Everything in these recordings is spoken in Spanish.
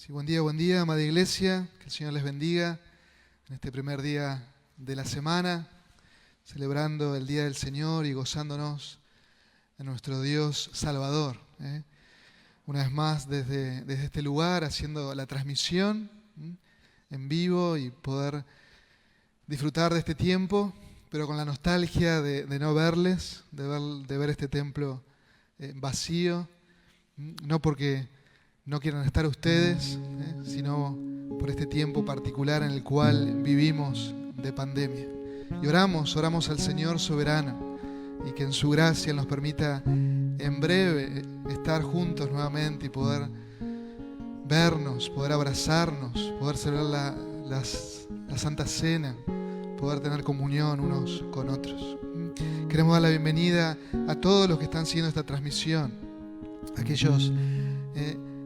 Sí, buen día, amada iglesia. Que el Señor les bendiga en este primer día de la semana, celebrando el Día del Señor y gozándonos en nuestro Dios Salvador. Una vez más desde este lugar, haciendo la transmisión en vivo y poder disfrutar de este tiempo, pero con la nostalgia de no verles, de ver este templo vacío, no porque no quieran estar ustedes, sino por este tiempo particular en el cual vivimos de pandemia. Y oramos al Señor soberano y que en su gracia nos permita en breve estar juntos nuevamente y poder vernos, poder abrazarnos, poder celebrar la Santa Cena, poder tener comunión unos con otros. Queremos dar la bienvenida a todos los que están siguiendo esta transmisión, aquellos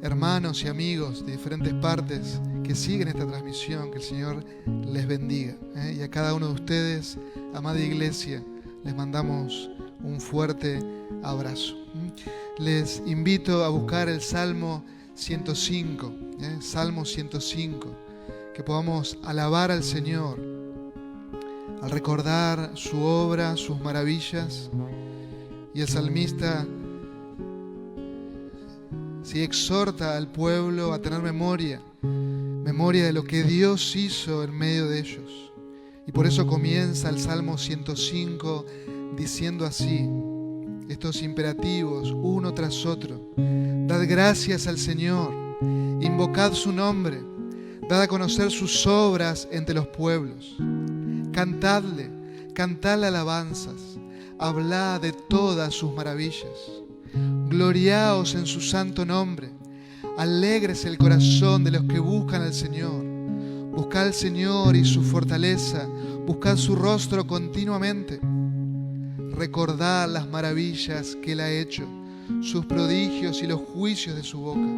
hermanos y amigos de diferentes partes que siguen esta transmisión. Que el Señor les bendiga. Y a cada uno de ustedes, amada iglesia, les mandamos un fuerte abrazo. Les invito a buscar el Salmo 105, Salmo 105, que podamos alabar al Señor al recordar su obra, sus maravillas. Y el salmista exhorta al pueblo a tener memoria de lo que Dios hizo en medio de ellos. Y por eso comienza el Salmo 105 diciendo así, estos imperativos uno tras otro: dad gracias al Señor, invocad su nombre, dad a conocer sus obras entre los pueblos, cantadle alabanzas, hablad de todas sus maravillas. Gloriaos en su santo nombre, alégrese el corazón de los que buscan al Señor. Buscad al Señor y su fortaleza, buscad su rostro continuamente. Recordad las maravillas que Él ha hecho, sus prodigios y los juicios de su boca.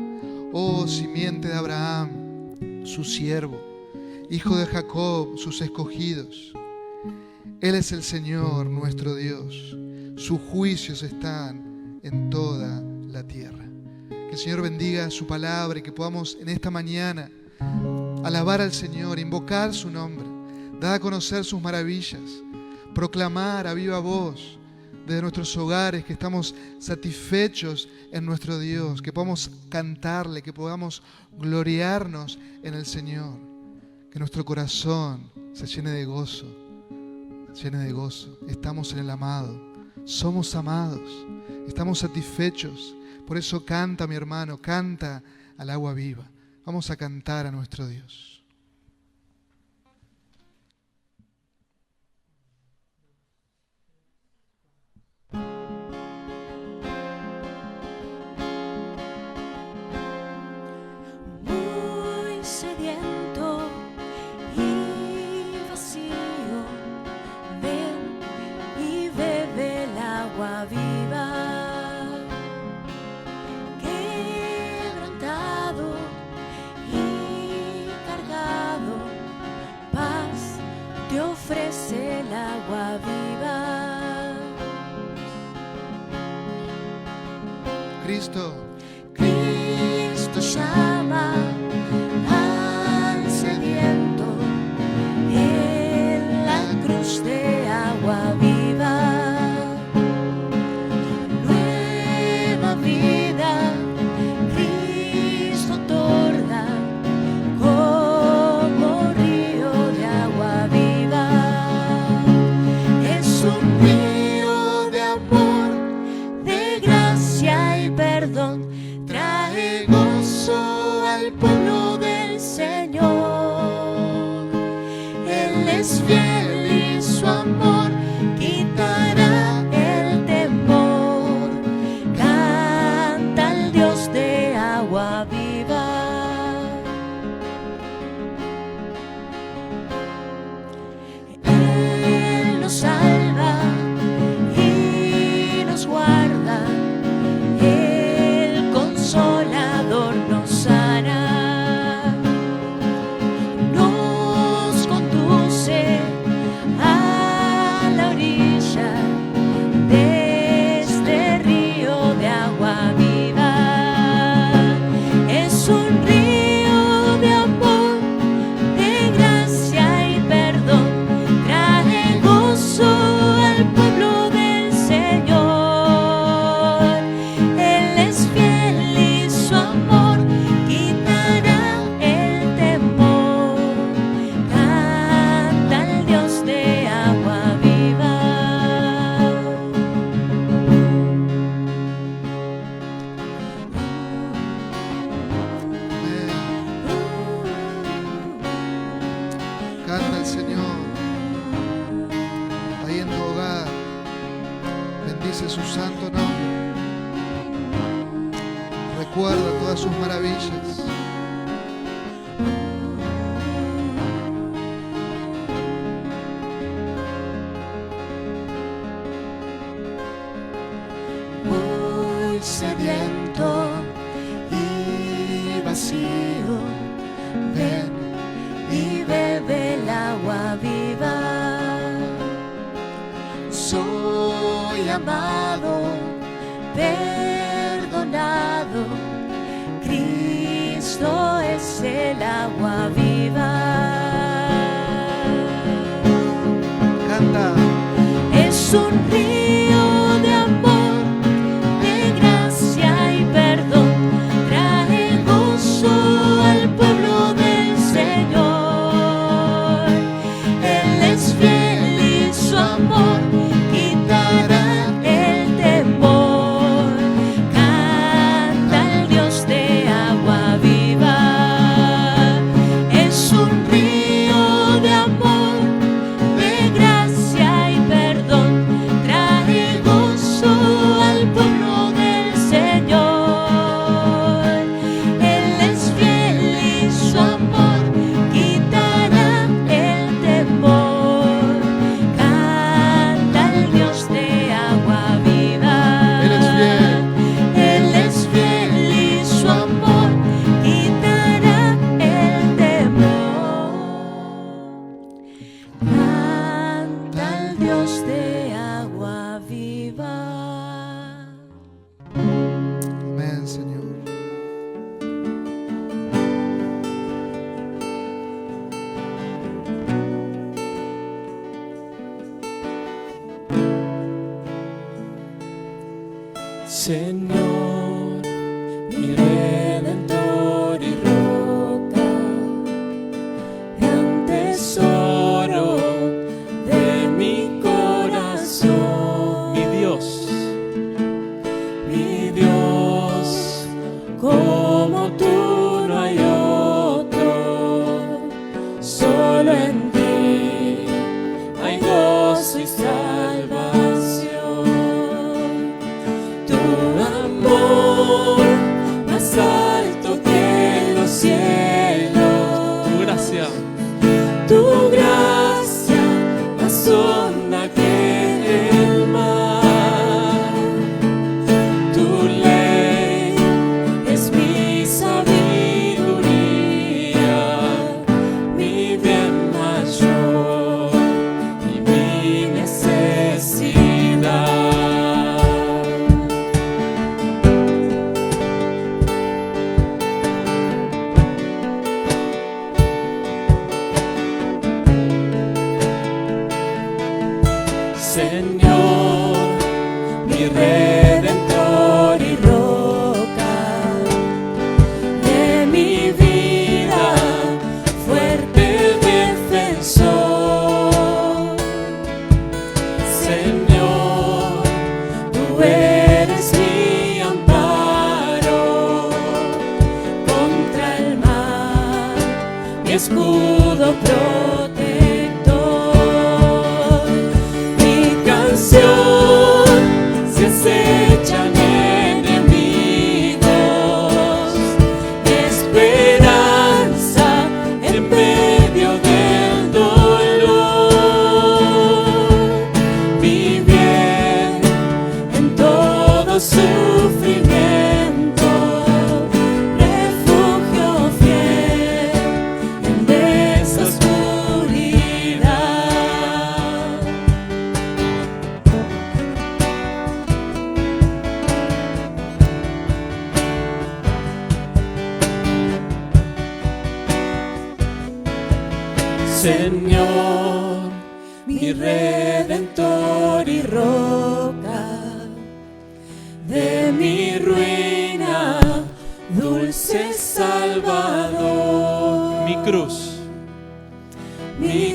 Oh simiente de Abraham, su siervo, hijo de Jacob, sus escogidos. Él es el Señor nuestro Dios, sus juicios están en toda la tierra. Que el Señor bendiga su palabra y que podamos en esta mañana alabar al Señor, invocar su nombre, dar a conocer sus maravillas, proclamar a viva voz desde nuestros hogares que estamos satisfechos en nuestro Dios, que podamos cantarle, que podamos gloriarnos en el Señor, que nuestro corazón se llene de gozo, Estamos en el amado, somos amados, estamos satisfechos. Por eso canta, mi hermano, canta al agua viva. Vamos a cantar a nuestro Dios. Muy sediento y vacío, ven y bebe el agua viva. Quebrantado y cargado, paz te ofrece el agua viva. Cristo llama al sediento en la cruz de agua viva. Nueva vida Cristo otorga como río de agua viva. Es un río de amor, de gracia y perdón. Trae gozo al pueblo del Señor. Él es fiel y su amor quitará el temor. Canta al Dios de agua viva. Él nos salva al pueblo del Señor. Él es fiel y su amor quitará el temor. Canta al Dios de agua viva. Canta al Señor ahí en tu hogar. Bendice su santo nombre. Recuerda todas sus maravillas. Muy sediento y vacío, ven y bebe el agua viva. Soy amado, perdonado, Cristo es el agua viva. Canta. Es un río de amor, de gracia y perdón, trae gozo al pueblo del Señor. Él es fiel y su amor quitará el temor. Canta al Dios de agua viva. Es un río de amor, de gracia y perdón, trae gozo al pueblo del Señor. Él es fiel y su amor quitará el temor. Canta al Dios de agua viva. Él es fiel. Él es fiel y su amor quitará el temor. Canta al Dios de agua viva. Amén, Señor. Señor, mi redentor y roca, gran tesoro de mi corazón, mi Dios, como tú no hay otro, solo en ti hay gozo y salvación. Tu amor más alto que los cielos, tu gracia más honda que el mar. Tu ley es mi sabiduría, mi bien mayor y mi necesidad. Señor, mi redentor y roca de mi vida, fuerte defensor. Señor, tú eres mi amparo contra el mal, mi escudo protector. Si acechan enemigos, esperanza en medio del dolor, mi bien en todo sufrimiento, refugio fiel en esa oscuridad. Señor, mi redentor y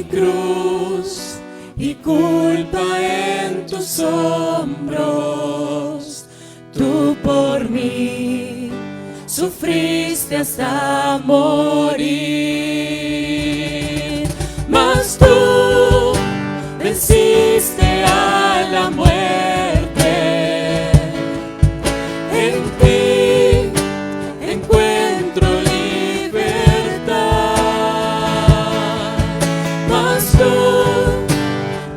cruz y culpa en tus hombros. Tú por mí sufriste hasta morir, mas tú venciste a la muerte. En ti encuentro libertad, mas tú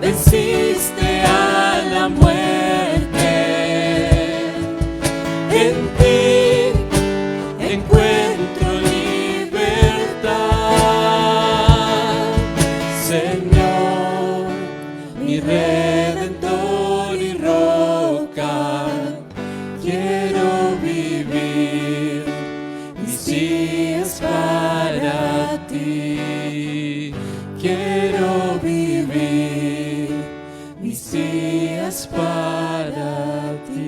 venciste a la muerte. En ti encuentro libertad, Señor, mi Redentor y roca. Quiero vivir mis días para ti. Quiero vivir mis días para ti.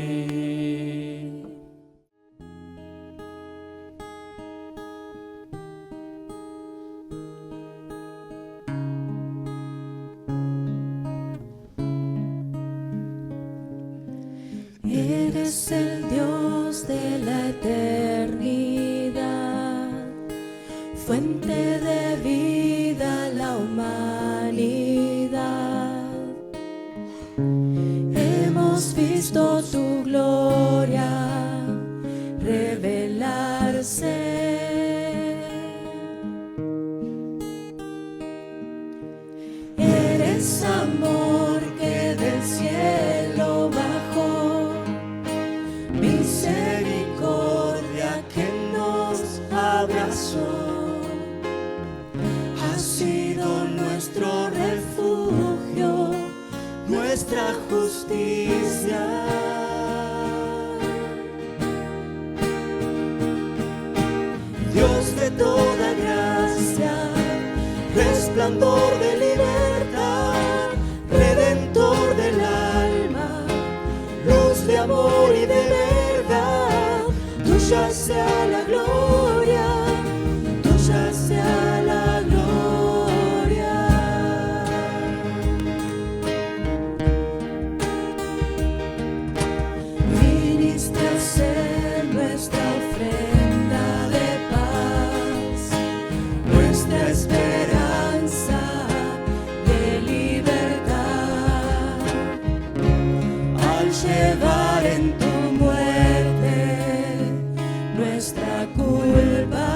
Eres el Dios de la eternidad, fuente de vida a la humanidad. Hemos visto tu gloria revelarse. Eres amor que del cielo bajó, misericordia que nos abrazó. Has sido nuestro refugio, nuestra justicia. Dios de toda gracia, resplandor de libertad, redentor del alma, luz de amor y de verdad. Tuya sea la gloria, tuya sea la gloria. Viniste a ser nuestra ofrenda de paz, nuestra esperanza de libertad. Al llevar en tu muerte nuestra culpa,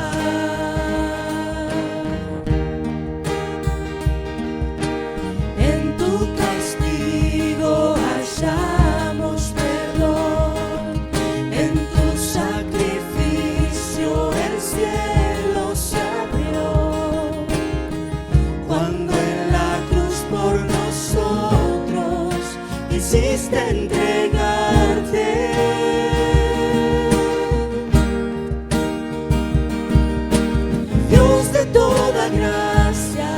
en tu castigo hallamos perdón, en tu sacrificio el cielo se abrió. Cuando en la cruz por nosotros quisiste entregarte, Dios de toda gracia,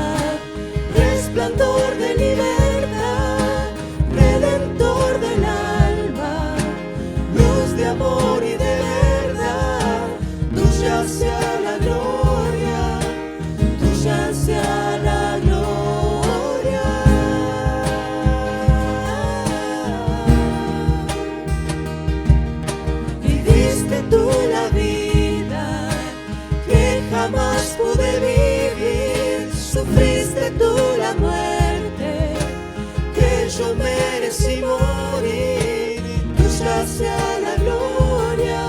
resplandor de libertad, redentor del alma, luz de amor y de verdad. Tuya sea la gloria, tuya sea la gloria. Viviste tú la vida que jamás pude vivir, sufriste tú la muerte que yo merecí morir. Tuya sea la gloria,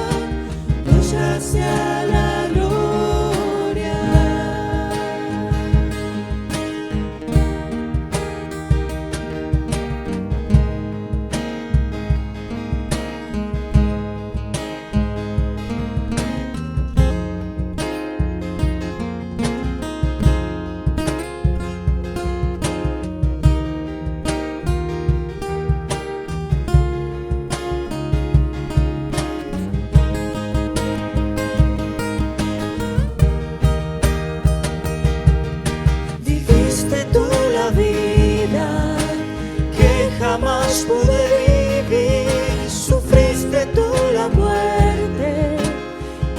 tuya sea la gloria. Viviste tú la vida que jamás pude vivir, sufriste tú la muerte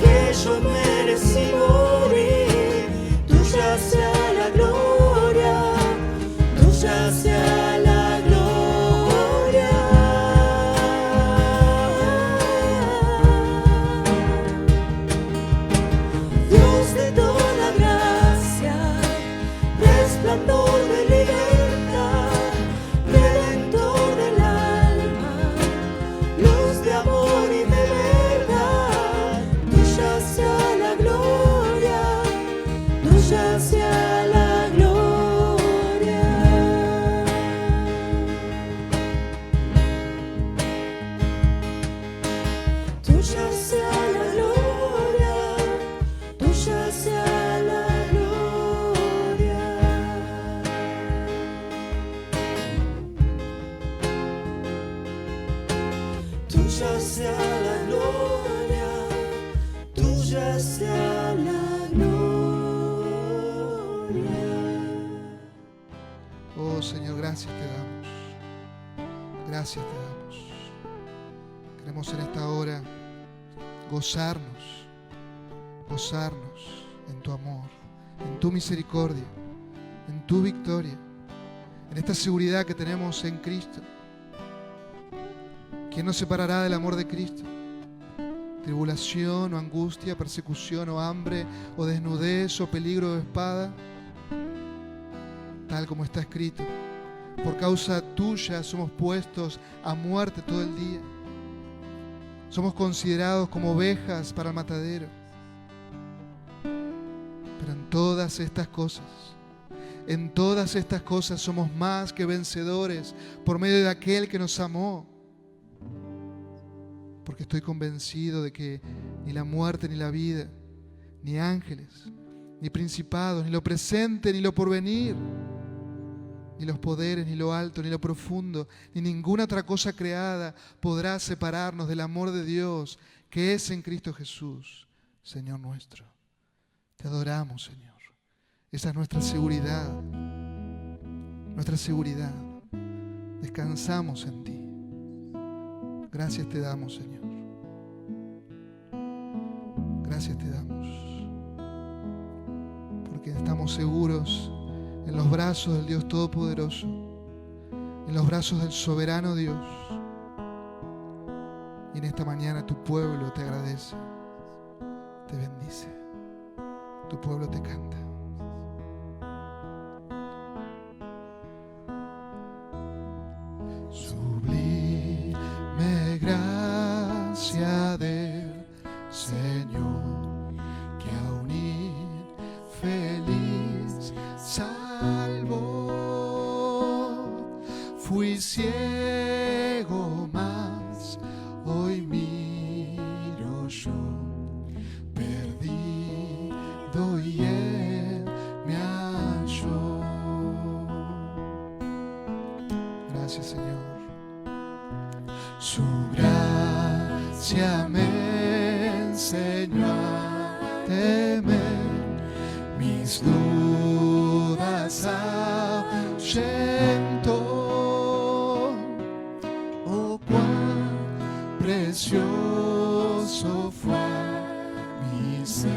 que yo merecí morir. Tuya tuya sea la gloria, tuya sea la gloria. Tuya sea la gloria, tuya sea la gloria. Oh Señor, gracias te damos. Gracias te damos. Queremos en esta hora gozarnos en tu amor, en tu misericordia, en tu victoria, en esta seguridad que tenemos en Cristo. ¿Quién nos separará del amor de Cristo? Tribulación o angustia, persecución o hambre o desnudez o peligro de espada. Tal como está escrito, por causa tuya somos puestos a muerte todo el día. Somos considerados como ovejas para el matadero. Pero en todas estas cosas somos más que vencedores por medio de aquel que nos amó. Porque estoy convencido de que ni la muerte ni la vida, ni ángeles, ni principados, ni lo presente, ni lo porvenir, ni los poderes, ni lo alto, ni lo profundo, ni ninguna otra cosa creada podrá separarnos del amor de Dios que es en Cristo Jesús, Señor nuestro. Te adoramos, Señor. Esa es nuestra seguridad. Nuestra seguridad. Descansamos en ti. Gracias te damos, Señor. Gracias te damos. Porque estamos seguros en los brazos del Dios Todopoderoso, en los brazos del soberano Dios. Y en esta mañana tu pueblo te agradece, te bendice, tu pueblo te canta. Sublime gracia del Señor, que aún infeliz salvó. Fui ciego, mas hoy miro yo, perdido y Él me halló. Gracias, Señor. Su gracia me enseñó a temer, mis dudas ahuyentó. Oh, cuán precioso fue mi ser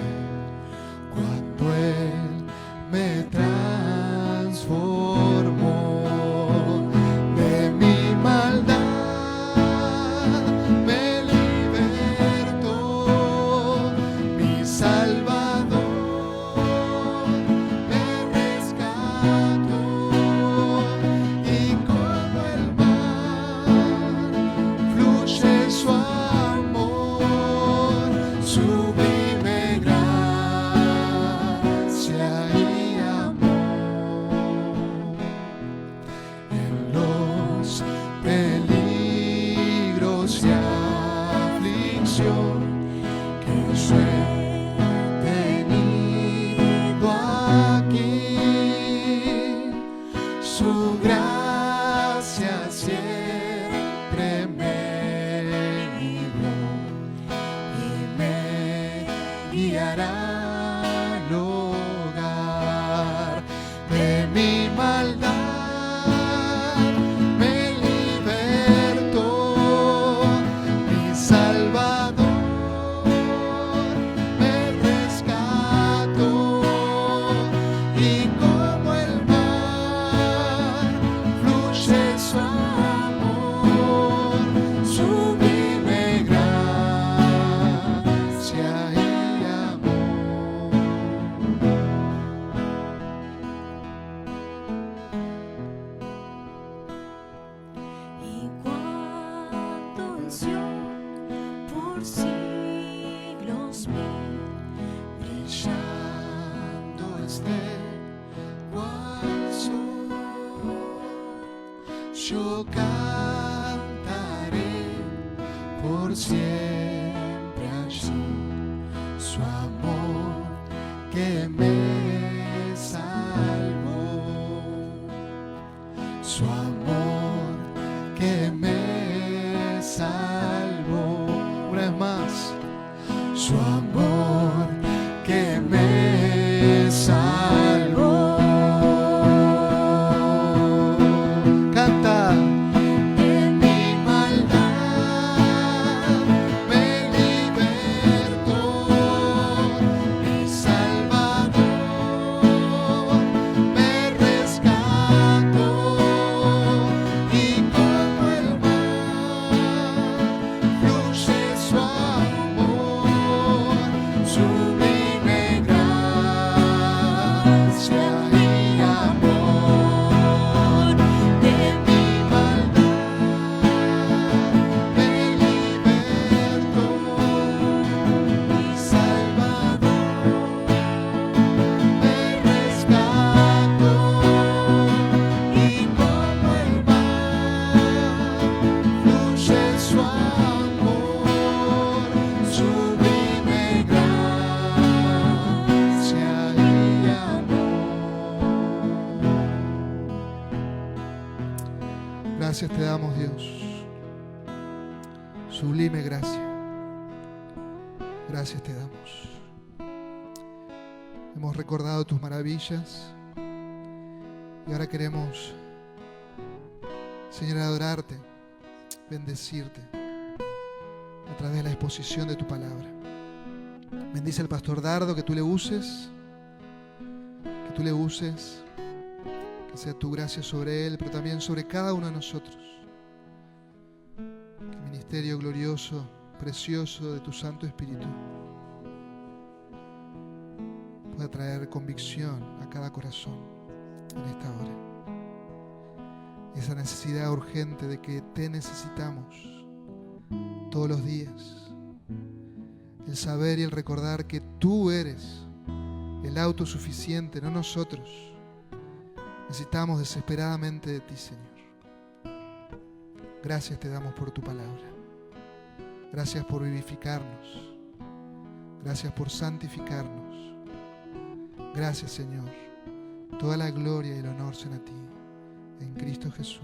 cuando Él me transformó. De mi maldad me libertó, mi Salvador me rescató, y como el mar fluye su amor, sublime gracia y amor. En los peligros y aflicción que yo he tenido aquí, su gracia siempre me libró y me guiará al hogar. De mi maldad me libertó, mi Salvador me rescató, y como el mar fluye su amor, sublime gracia y amor. Y cuánta unción por siglos mil, Brillando esté cual sol, yo cantaré por siempre que me salvó, su amor que me salvó. Una vez más, su amor que me salvó. Canta. De mi maldad me libertó, mi Salvador me rescató, y como el mar fluye su amor, sublime gracia y amor. De mi maldad me libertó, mi Salvador me rescató, y como el mar fluye su amor, sublime gracia y amor. Gracias te damos, Dios. Sublime gracia. Gracias te damos. Hemos recordado tus maravillas y ahora queremos, Señor, adorarte, bendecirte a través de la exposición de tu palabra. Bendice al pastor Dardo, que tú le uses, que sea tu gracia sobre él, pero también sobre cada uno de nosotros. Que el ministerio glorioso, precioso de tu Santo Espíritu pueda traer convicción a cada corazón en esta hora. Esa necesidad urgente de que te necesitamos todos los días. El saber y el recordar que tú eres el autosuficiente, no nosotros. Necesitamos desesperadamente de ti, Señor. Gracias te damos por tu palabra. Gracias por vivificarnos. Gracias por santificarnos. Gracias, Señor. Toda la gloria y el honor sean a ti. En Cristo Jesús.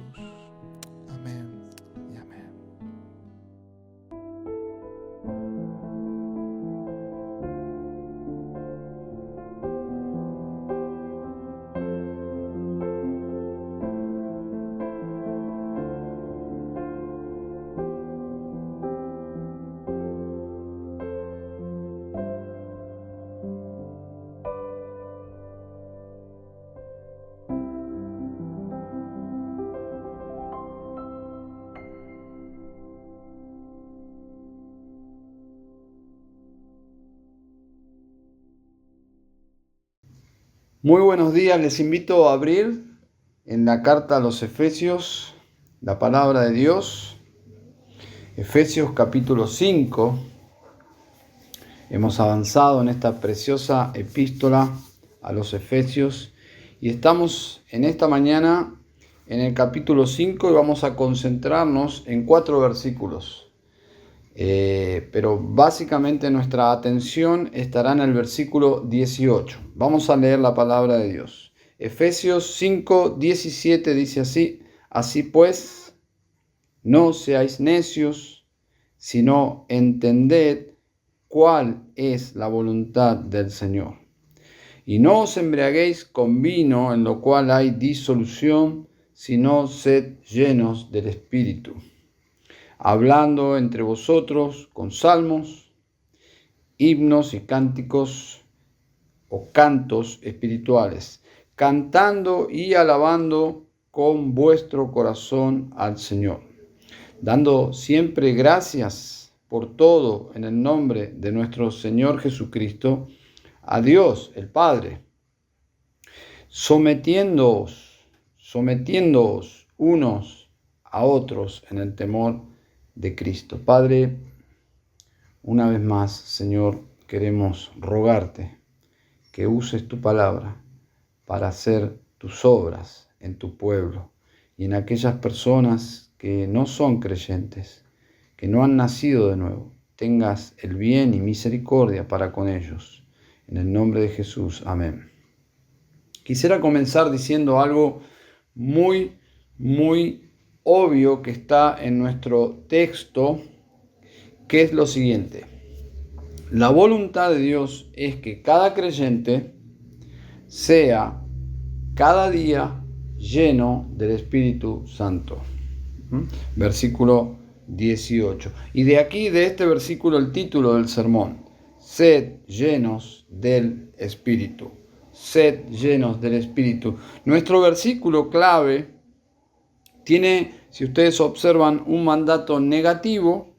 Amén y amén. Muy buenos días, les invito a abrir en la carta a los Efesios la palabra de Dios. Efesios capítulo 5. Hemos avanzado en esta preciosa epístola a los Efesios y estamos en esta mañana en el capítulo 5 y vamos a concentrarnos en 4 versículos. Pero básicamente nuestra atención estará en el versículo 18. Vamos a leer la palabra de Dios. Efesios 5:17 dice así: Así pues, no seáis necios, sino entended cuál es la voluntad del Señor. Y no os embriaguéis con vino, en lo cual hay disolución, sino sed llenos del Espíritu, hablando entre vosotros con salmos, himnos y cánticos o cantos espirituales, cantando y alabando con vuestro corazón al Señor, dando siempre gracias por todo en el nombre de nuestro Señor Jesucristo, a Dios el Padre, sometiéndoos unos a otros en el temor de Cristo. Padre, una vez más, Señor, queremos rogarte que uses tu palabra para hacer tus obras en tu pueblo y en aquellas personas que no son creyentes, que no han nacido de nuevo. Tengas el bien y misericordia para con ellos. En el nombre de Jesús, amén. Quisiera comenzar diciendo algo muy obvio que está en nuestro texto, que es lo siguiente. La voluntad de Dios es que cada creyente sea cada día lleno del Espíritu Santo. Versículo 18. Y de aquí, de este versículo, el título del sermón: Sed llenos del Espíritu. Sed llenos del Espíritu. Nuestro versículo clave tiene, si ustedes observan, un mandato negativo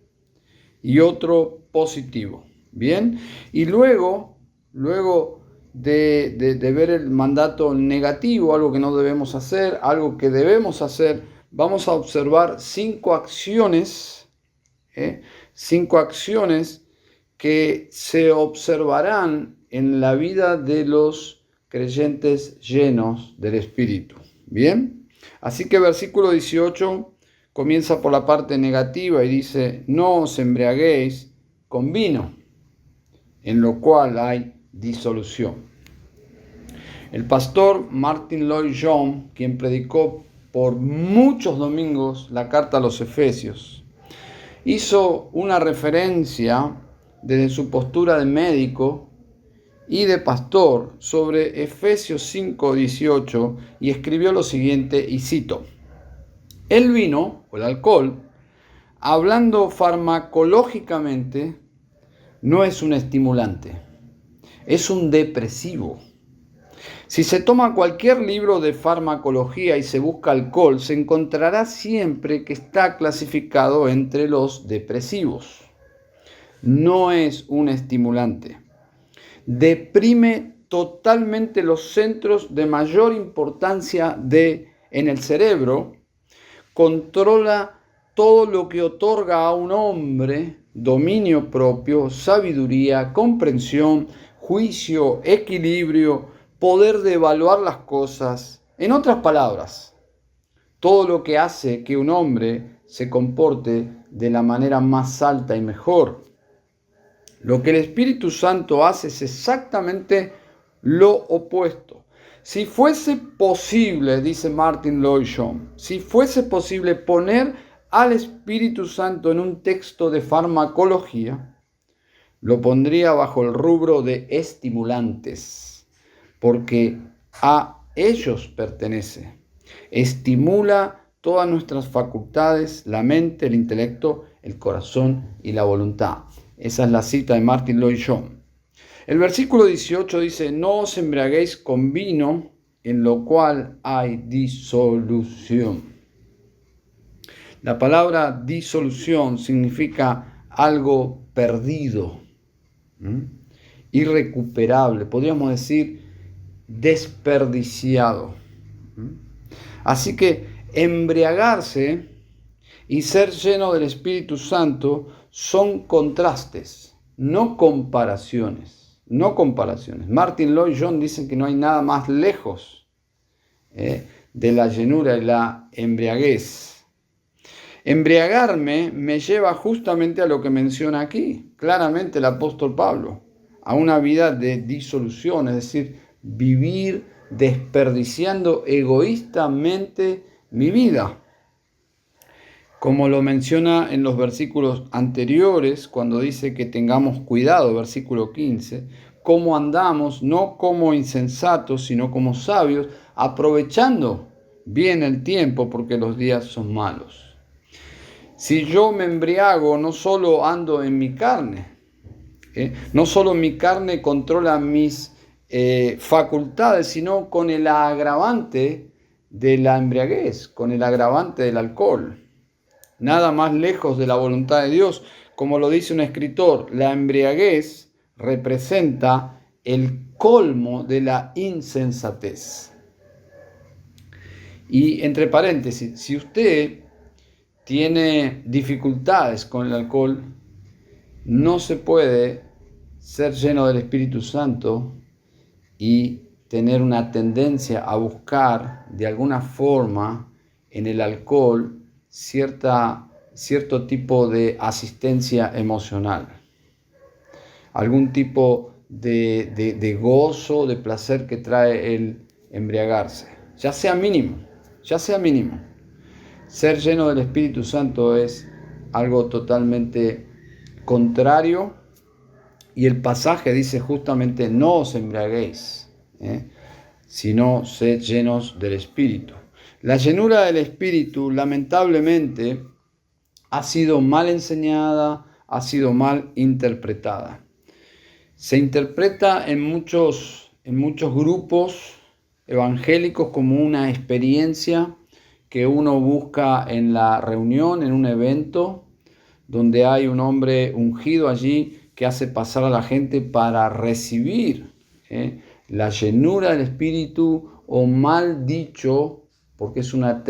y otro positivo. Bien, y luego de ver el mandato negativo, algo que no debemos hacer, algo que debemos hacer, vamos a observar 5 acciones, 5 acciones que se observarán en la vida de los creyentes llenos del Espíritu. Bien, así que versículo 18 comienza por la parte negativa y dice: no os embriaguéis con vino, en lo cual hay disolución. El pastor Martin Lloyd-Jones, quien predicó por muchos domingos la carta a los Efesios, hizo una referencia desde su postura de médico y de pastor sobre Efesios 5:18 y escribió lo siguiente, y cito: el vino o el alcohol, hablando farmacológicamente, no es un estimulante, es un depresivo. Si se toma cualquier libro de farmacología y se busca alcohol, se encontrará siempre que está clasificado entre los depresivos. No es un estimulante. Deprime totalmente los centros de mayor importancia en el cerebro, controla todo lo que otorga a un hombre dominio propio, sabiduría, comprensión, juicio, equilibrio, poder de evaluar las cosas. En otras palabras, todo lo que hace que un hombre se comporte de la manera más alta y mejor. Lo que el Espíritu Santo hace es exactamente lo opuesto. Si fuese posible, dice Martin Lloyd-Jones, si fuese posible poner al Espíritu Santo en un texto de farmacología, lo pondría bajo el rubro de estimulantes, porque a ellos pertenece. Estimula todas nuestras facultades, la mente, el intelecto, el corazón y la voluntad. Esa es la cita de Martin Lloyd-Jones. El versículo 18 dice: no os embriaguéis con vino, en lo cual hay disolución. La palabra disolución significa algo perdido, irrecuperable, podríamos decir desperdiciado. Así que embriagarse y ser lleno del Espíritu Santo son contrastes, no comparaciones. Martin Lloyd-Jones dice que no hay nada más lejos de la llenura y la embriaguez. Embriagarme me lleva justamente a lo que menciona aquí, claramente el apóstol Pablo, a una vida de disolución, es decir, vivir desperdiciando egoístamente mi vida. Como lo menciona en los versículos anteriores, cuando dice que tengamos cuidado, versículo 15, cómo andamos, no como insensatos, sino como sabios, aprovechando bien el tiempo, porque los días son malos. Si yo me embriago, no solo ando en mi carne, no solo mi carne controla mis facultades, sino con el agravante de la embriaguez, con el agravante del alcohol. Nada más lejos de la voluntad de Dios. Como lo dice un escritor, la embriaguez representa el colmo de la insensatez. Y entre paréntesis, si usted tiene dificultades con el alcohol, no se puede ser lleno del Espíritu Santo y tener una tendencia a buscar de alguna forma en el alcohol cierto tipo de asistencia emocional, algún tipo de gozo, de placer que trae el embriagarse. Ya sea mínimo. Ser lleno del Espíritu Santo es algo totalmente contrario, y el pasaje dice justamente: no os embriaguéis, sino sed llenos del Espíritu. La llenura del Espíritu, lamentablemente, ha sido mal enseñada, ha sido mal interpretada. Se interpreta en muchos grupos evangélicos como una experiencia que uno busca en la reunión, en un evento, donde hay un hombre ungido allí que hace pasar a la gente para recibir la llenura del Espíritu, o mal dicho, porque es una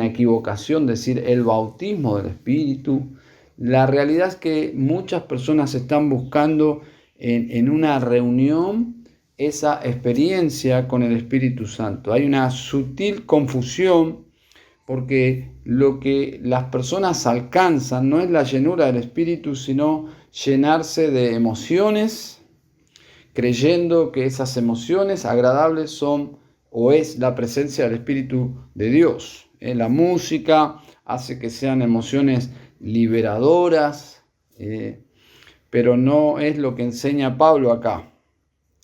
equivocación decir el bautismo del Espíritu. La realidad es que muchas personas están buscando en una reunión esa experiencia con el Espíritu Santo. Hay una sutil confusión, porque lo que las personas alcanzan no es la llenura del Espíritu, sino llenarse de emociones, creyendo que esas emociones agradables son o es la presencia del Espíritu de Dios. La música hace que sean emociones liberadoras, pero no es lo que enseña Pablo acá.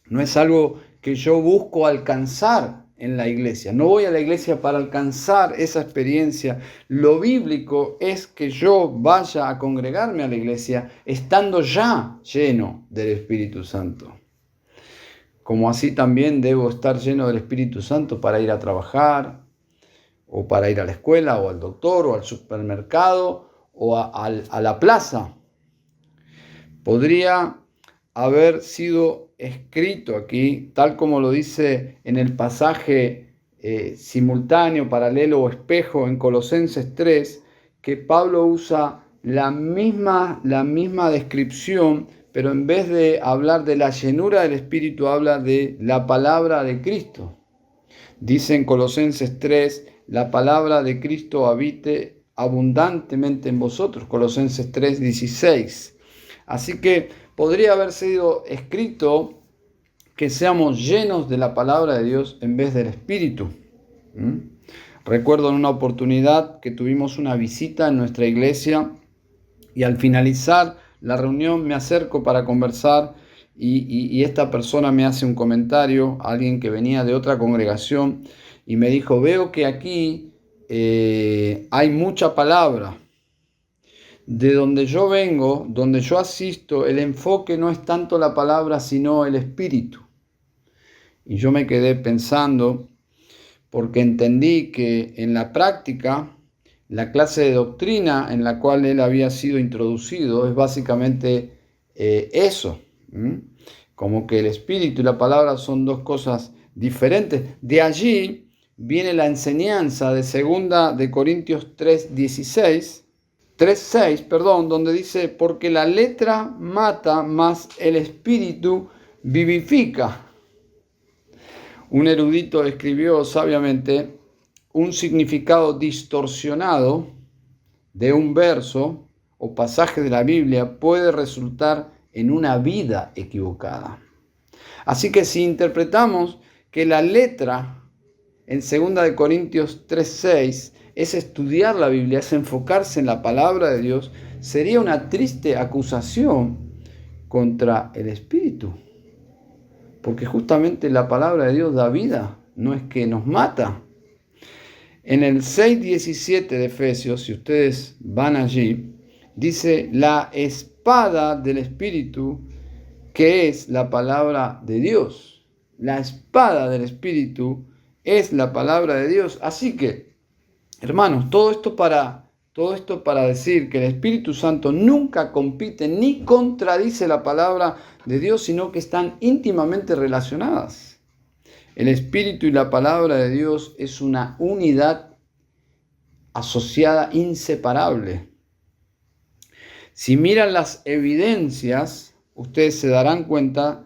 No es algo que yo busco alcanzar en la iglesia. No voy a la iglesia para alcanzar esa experiencia. Lo bíblico es que yo vaya a congregarme a la iglesia estando ya lleno del Espíritu Santo. Como así también debo estar lleno del Espíritu Santo para ir a trabajar, o para ir a la escuela, o al doctor, o al supermercado, o a la plaza. Podría haber sido escrito aquí, tal como lo dice en el pasaje simultáneo, paralelo o espejo en Colosenses 3, que Pablo usa la misma descripción, pero en vez de hablar de la llenura del Espíritu, habla de la palabra de Cristo. Dice en Colosenses 3, la palabra de Cristo habite abundantemente en vosotros. Colosenses 3, 16. Así que podría haber sido escrito que seamos llenos de la palabra de Dios en vez del Espíritu. Recuerdo en una oportunidad que tuvimos una visita en nuestra iglesia, y al finalizar la reunión me acerco para conversar, y esta persona me hace un comentario, alguien que venía de otra congregación, y me dijo: veo que aquí hay mucha palabra. De donde yo vengo, donde yo asisto, el enfoque no es tanto la palabra, sino el Espíritu. Y yo me quedé pensando, porque entendí que en la práctica, la clase de doctrina en la cual él había sido introducido es básicamente eso. Como que el Espíritu y la palabra son dos cosas diferentes. De allí viene la enseñanza de 2 de Corintios 3:6, donde dice: porque la letra mata, mas el Espíritu vivifica. Un erudito escribió sabiamente: un significado distorsionado de un verso o pasaje de la Biblia puede resultar en una vida equivocada. Así que si interpretamos que la letra en 2 de Corintios 3:6 es estudiar la Biblia, es enfocarse en la palabra de Dios, sería una triste acusación contra el Espíritu. Porque justamente la palabra de Dios da vida, no es que nos mata. En el 6:17 de Efesios, si ustedes van allí, dice: la espada del Espíritu, que es la palabra de Dios. La espada del Espíritu es la palabra de Dios. Así que, hermanos, todo esto para decir que el Espíritu Santo nunca compite ni contradice la palabra de Dios, sino que están íntimamente relacionadas. El Espíritu y la palabra de Dios es una unidad asociada, inseparable. Si miran las evidencias, ustedes se darán cuenta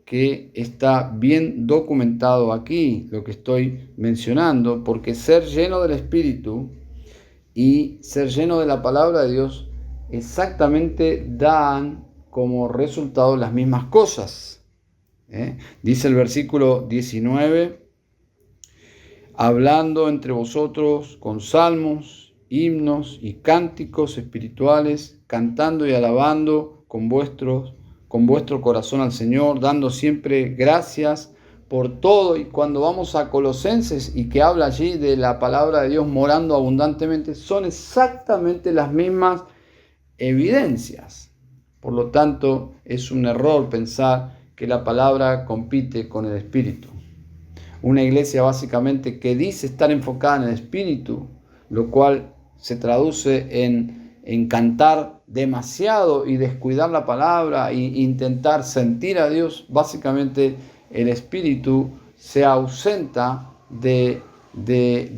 que está bien documentado aquí lo que estoy mencionando, porque ser lleno del Espíritu y ser lleno de la palabra de Dios exactamente dan como resultado las mismas cosas. Dice el versículo 19, hablando entre vosotros con salmos, himnos y cánticos espirituales, cantando y alabando con vuestro corazón al Señor, dando siempre gracias por todo. Y cuando vamos a Colosenses y que habla allí de la palabra de Dios morando abundantemente, son exactamente las mismas evidencias. Por lo tanto, es un error pensar que la palabra compite con el Espíritu. Una iglesia básicamente que dice estar enfocada en el Espíritu, lo cual se traduce en cantar demasiado y descuidar la palabra e intentar sentir a Dios, básicamente el Espíritu se ausenta de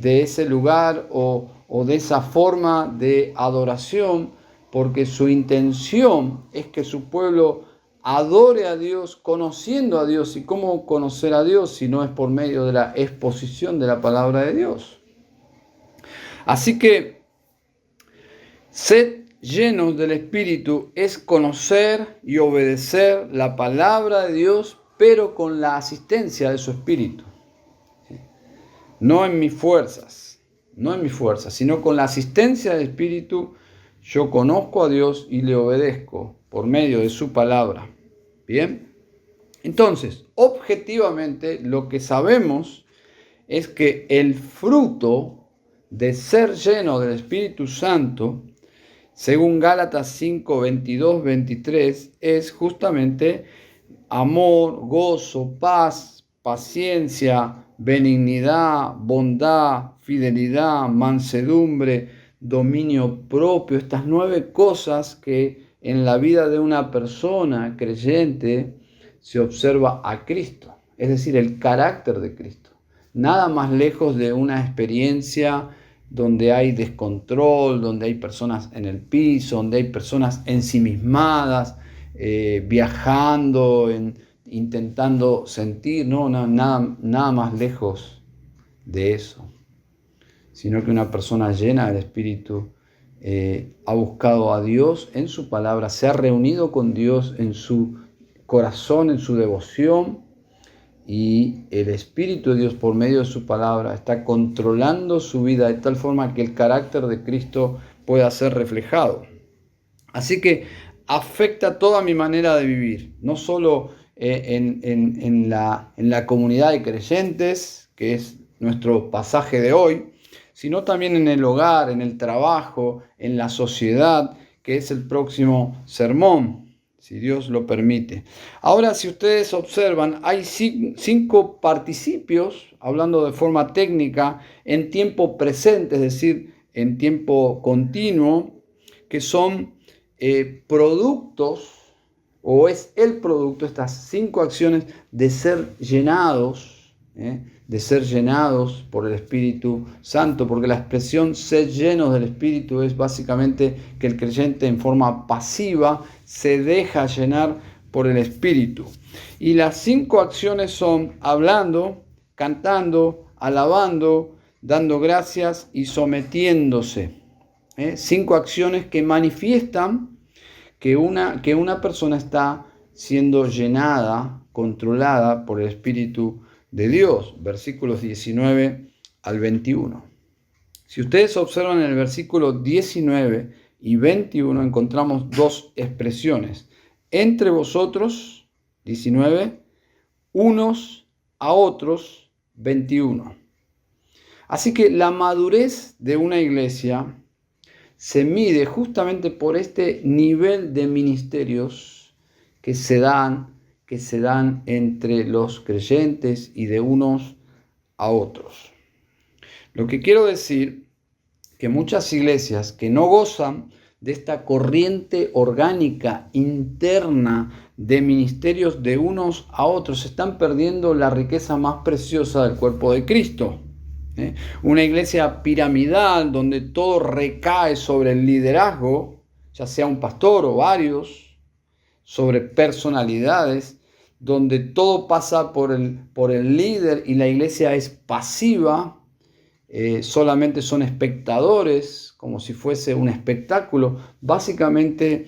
ese lugar o de esa forma de adoración, porque su intención es que su pueblo adore a Dios, conociendo a Dios. ¿Y cómo conocer a Dios si no es por medio de la exposición de la palabra de Dios? Así que sed llenos del Espíritu es conocer y obedecer la palabra de Dios, pero con la asistencia de su Espíritu. No en mis fuerzas, sino con la asistencia del Espíritu. Yo conozco a Dios y le obedezco por medio de su palabra. Bien, entonces, objetivamente, lo que sabemos es que el fruto de ser lleno del Espíritu Santo, según Gálatas 5, 22, 23, es justamente amor, gozo, paz, paciencia, benignidad, bondad, fidelidad, mansedumbre, dominio propio. Estas 9 cosas que en la vida de una persona creyente se observa a Cristo, es decir, el carácter de Cristo. Nada más lejos de una experiencia donde hay descontrol, donde hay personas en el piso, donde hay personas ensimismadas, viajando, intentando sentir, nada más lejos de eso, sino que una persona llena del Espíritu ha buscado a Dios en su palabra, se ha reunido con Dios en su corazón, en su devoción, y el Espíritu de Dios por medio de su palabra está controlando su vida de tal forma que el carácter de Cristo pueda ser reflejado. Así que afecta toda mi manera de vivir, no solo en la comunidad de creyentes, que es nuestro pasaje de hoy, sino también en el hogar, en el trabajo, en la sociedad, que es el próximo sermón, si Dios lo permite. Ahora, si ustedes observan, hay 5 participios, hablando de forma técnica, en tiempo presente, es decir, en tiempo continuo, que son productos, o es el producto, estas 5 acciones de ser llenados, por el Espíritu Santo, porque la expresión ser llenos del Espíritu es básicamente que el creyente en forma pasiva se deja llenar por el Espíritu. Y las 5 acciones son hablando, cantando, alabando, dando gracias y sometiéndose. 5 acciones que manifiestan que una persona está siendo llenada, controlada por el Espíritu de Dios. Versículos 19 al 21. Si ustedes observan en el versículo 19 y 21 encontramos 2 expresiones. Entre vosotros, 19, unos a otros, 21. Así que la madurez de una iglesia se mide justamente por este nivel de ministerios que se dan entre los creyentes y de unos a otros. Lo que quiero decir que muchas iglesias que no gozan de esta corriente orgánica interna de ministerios de unos a otros están perdiendo la riqueza más preciosa del cuerpo de Cristo. Una iglesia piramidal donde todo recae sobre el liderazgo, ya sea un pastor o varios, sobre personalidades, donde todo pasa por el líder y la iglesia es pasiva, solamente son espectadores, como si fuese un espectáculo. Básicamente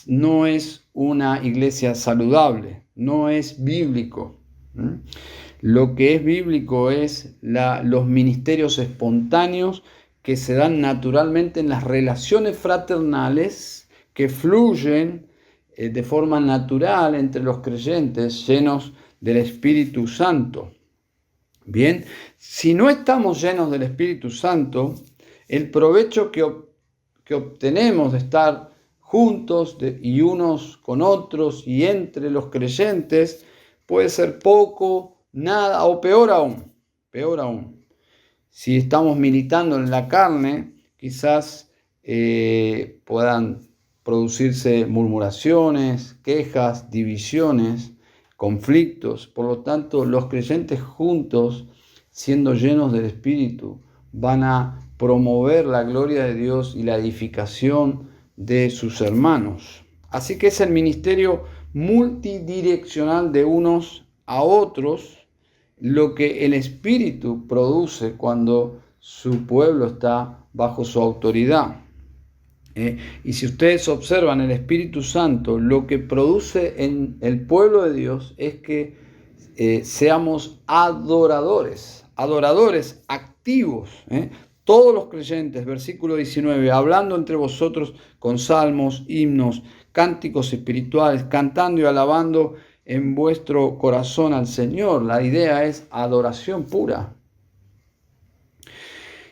no es una iglesia saludable, no es bíblico. Lo que es bíblico es los ministerios espontáneos que se dan naturalmente en las relaciones fraternales que fluyen de forma natural entre los creyentes llenos del Espíritu Santo. Bien, si no estamos llenos del Espíritu Santo, el provecho que obtenemos de estar juntos y unos con otros y entre los creyentes puede ser poco, nada o peor aún. Si estamos militando en la carne, quizás puedan producirse murmuraciones, quejas, divisiones, conflictos. Por lo tanto, los creyentes juntos, siendo llenos del Espíritu, van a promover la gloria de Dios y la edificación de sus hermanos. Así que es el ministerio multidireccional de unos a otros lo que el Espíritu produce cuando su pueblo está bajo su autoridad. Y si ustedes observan el Espíritu Santo, lo que produce en el pueblo de Dios es que seamos adoradores activos. Todos los creyentes, versículo 19, hablando entre vosotros con salmos, himnos, cánticos espirituales, cantando y alabando en vuestro corazón al Señor. La idea es adoración pura.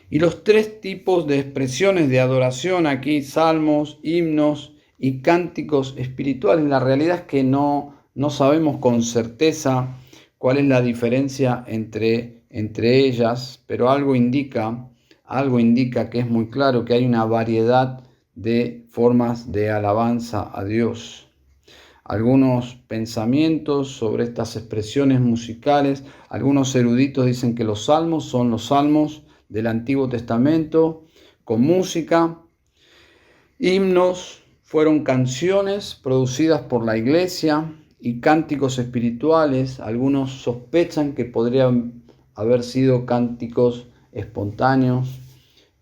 Y los tres tipos de expresiones de adoración aquí, salmos, himnos y cánticos espirituales, la realidad es que no sabemos con certeza cuál es la diferencia entre ellas, pero algo indica que es muy claro que hay una variedad de formas de alabanza a Dios. Algunos pensamientos sobre estas expresiones musicales, algunos eruditos dicen que los salmos son los salmos del Antiguo Testamento con música. Himnos fueron canciones producidas por la iglesia y cánticos espirituales. Algunos sospechan que podrían haber sido cánticos espontáneos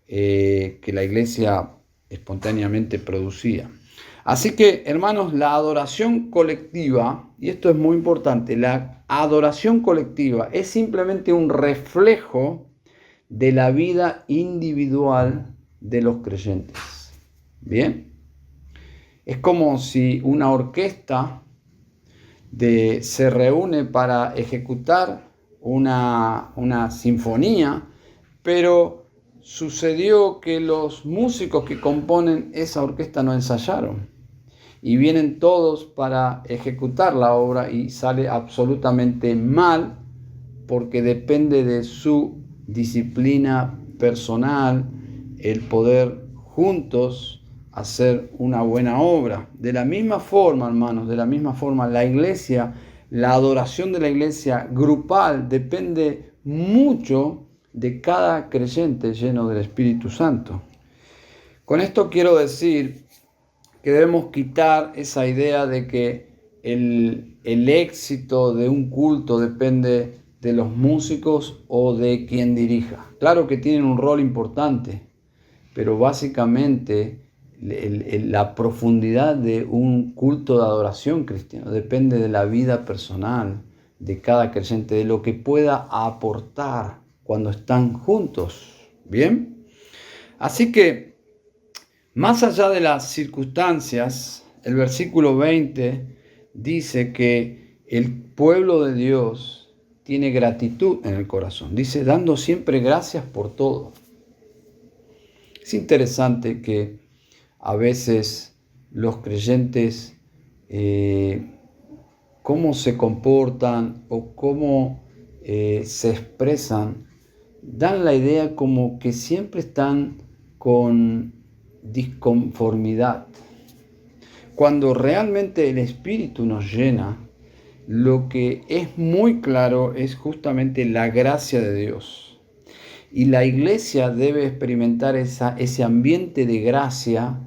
que la iglesia espontáneamente producía. Así que, hermanos, la adoración colectiva, y esto es muy importante, la adoración colectiva es simplemente un reflejo de la vida individual de los creyentes. Bien, es como si una orquesta se reúne para ejecutar una sinfonía, pero sucedió que los músicos que componen esa orquesta no ensayaron y vienen todos para ejecutar la obra y sale absolutamente mal porque depende de su disciplina personal el poder juntos hacer una buena obra. De la misma forma, hermanos, la iglesia, la adoración de la iglesia grupal depende mucho de cada creyente lleno del Espíritu Santo. Con esto quiero decir que debemos quitar esa idea de que el éxito de un culto depende de los músicos o de quien dirija. Claro que tienen un rol importante, pero básicamente la profundidad de un culto de adoración cristiano depende de la vida personal de cada creyente, de lo que pueda aportar cuando están juntos. ¿Bien? Así que, más allá de las circunstancias, el versículo 20 dice que el pueblo de Dios tiene gratitud en el corazón. Dice, dando siempre gracias por todo. Es interesante que a veces los creyentes, cómo se comportan o cómo se expresan, dan la idea como que siempre están con disconformidad. Cuando realmente el Espíritu nos llena, lo que es muy claro es justamente la gracia de Dios. Y la iglesia debe experimentar ese ambiente de gracia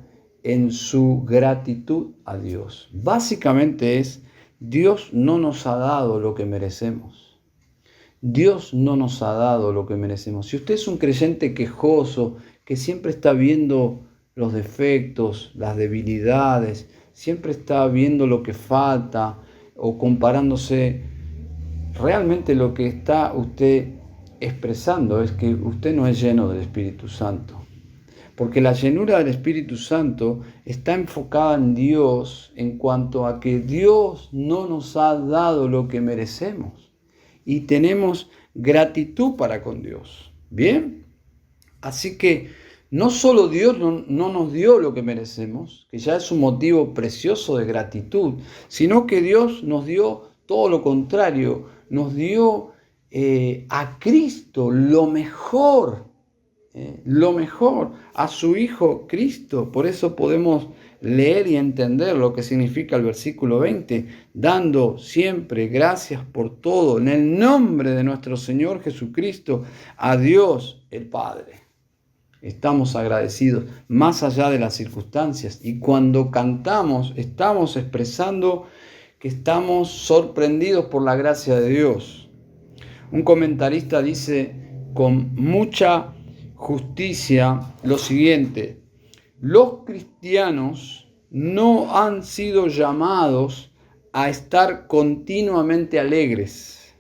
en su gratitud a Dios. Básicamente es, Dios no nos ha dado lo que merecemos. Dios no nos ha dado lo que merecemos. Si usted es un creyente quejoso, que siempre está viendo los defectos, las debilidades, siempre está viendo lo que falta o comparándose. Realmente lo que está usted expresando es que usted no es lleno del Espíritu Santo. Porque la llenura del Espíritu Santo está enfocada en Dios en cuanto a que Dios no nos ha dado lo que merecemos. Y tenemos gratitud para con Dios. ¿Bien? Así que no solo Dios no nos dio lo que merecemos, que ya es un motivo precioso de gratitud, sino que Dios nos dio todo lo contrario, nos dio a Cristo lo mejor, a su Hijo Cristo. Por eso podemos leer y entender lo que significa el versículo 20, dando siempre gracias por todo en el nombre de nuestro Señor Jesucristo, a Dios el Padre. Estamos agradecidos más allá de las circunstancias, y cuando cantamos estamos expresando que estamos sorprendidos por la gracia de Dios. Un comentarista dice con mucha justicia lo siguiente: los cristianos no han sido llamados a estar continuamente alegres,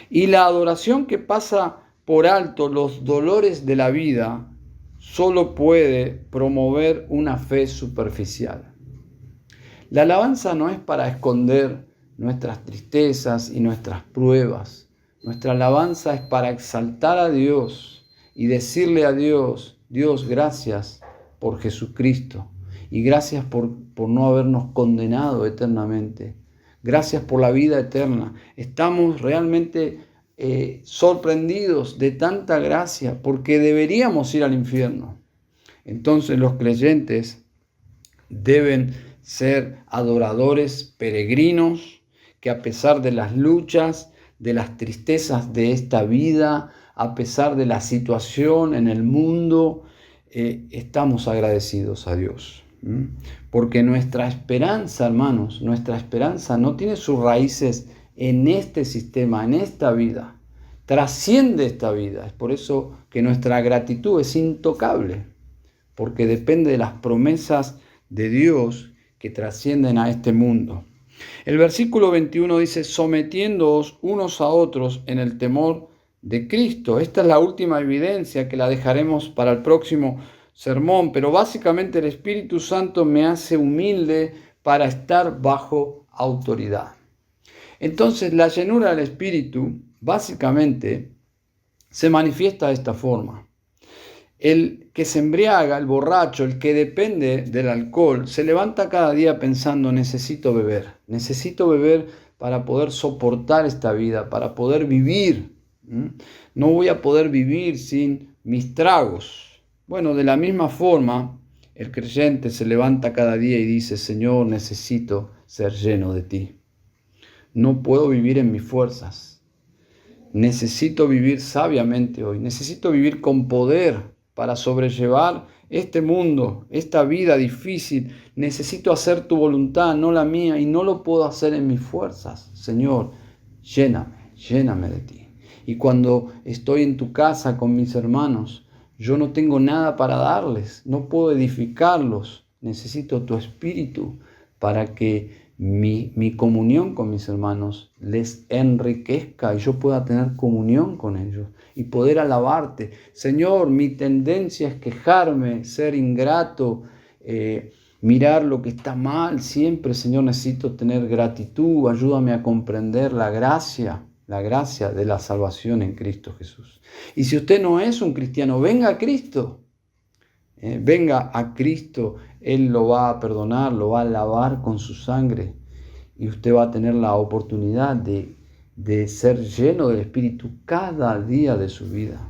y la adoración que pasa por alto los dolores de la vida solo puede promover una fe superficial. La alabanza no es para esconder nuestras tristezas y nuestras pruebas. Nuestra alabanza es para exaltar a Dios y decirle a Dios: Dios, gracias por Jesucristo, y gracias por no habernos condenado eternamente. Gracias por la vida eterna. Estamos realmente sorprendidos de tanta gracia, porque deberíamos ir al infierno. Entonces los creyentes deben ser adoradores peregrinos, que a pesar de las luchas, de las tristezas de esta vida, a pesar de la situación en el mundo, estamos agradecidos a Dios. Porque nuestra esperanza, hermanos, nuestra esperanza no tiene sus raíces en este sistema, en esta vida. Trasciende esta vida. Es por eso que nuestra gratitud es intocable, porque depende de las promesas de Dios que trascienden a este mundo. El versículo 21 dice: sometiéndoos unos a otros en el temor de Cristo. Esta es la última evidencia, que la dejaremos para el próximo sermón, pero básicamente el Espíritu Santo me hace humilde para estar bajo autoridad. Entonces la llenura del Espíritu básicamente se manifiesta de esta forma. El que se embriaga, el borracho, el que depende del alcohol, se levanta cada día pensando: necesito beber para poder soportar esta vida, para poder vivir. No voy a poder vivir sin mis tragos. Bueno, de la misma forma, el creyente se levanta cada día y dice: Señor, necesito ser lleno de ti. No puedo vivir en mis fuerzas. Necesito vivir sabiamente hoy. Necesito vivir con poder para sobrellevar este mundo, esta vida difícil. Necesito hacer tu voluntad, no la mía, y no lo puedo hacer en mis fuerzas. Señor, lléname de ti. Y cuando estoy en tu casa con mis hermanos, yo no tengo nada para darles, no puedo edificarlos. Necesito tu Espíritu para que mi comunión con mis hermanos les enriquezca y yo pueda tener comunión con ellos y poder alabarte. Señor, mi tendencia es quejarme, ser ingrato, mirar lo que está mal siempre. Señor, necesito tener gratitud. Ayúdame a comprender la gracia de la salvación en Cristo Jesús. Y si usted no es un cristiano, venga a Cristo. Venga a Cristo. Él lo va a perdonar, lo va a lavar con su sangre. Y usted va a tener la oportunidad de ser lleno del Espíritu cada día de su vida.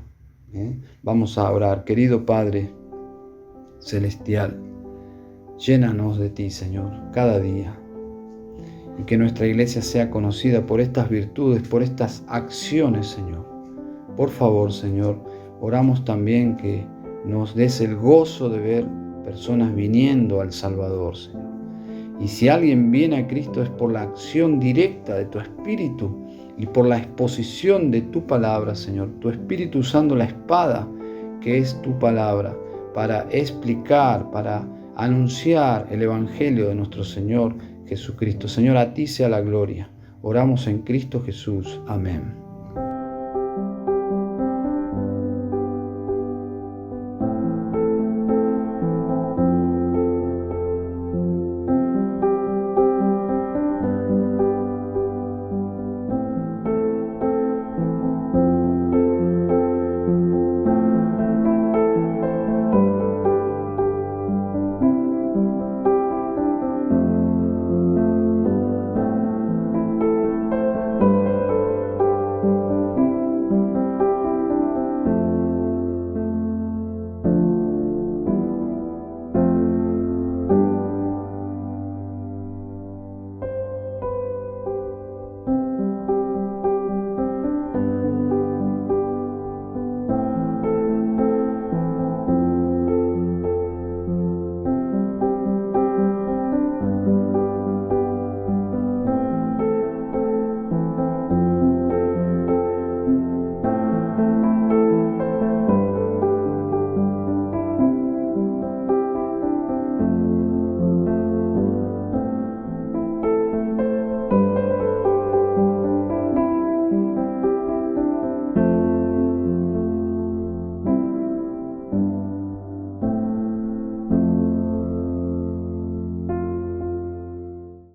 Vamos a orar. Querido Padre Celestial, llénanos de ti, Señor, cada día. Y que nuestra iglesia sea conocida por estas virtudes, por estas acciones, Señor. Por favor, Señor, oramos también que nos des el gozo de ver personas viniendo al Salvador, Señor. Y si alguien viene a Cristo es por la acción directa de tu Espíritu y por la exposición de tu palabra, Señor. Tu Espíritu usando la espada que es tu palabra para explicar, para anunciar el Evangelio de nuestro Señor Jesucristo. Señor, a ti sea la gloria. Oramos en Cristo Jesús. Amén.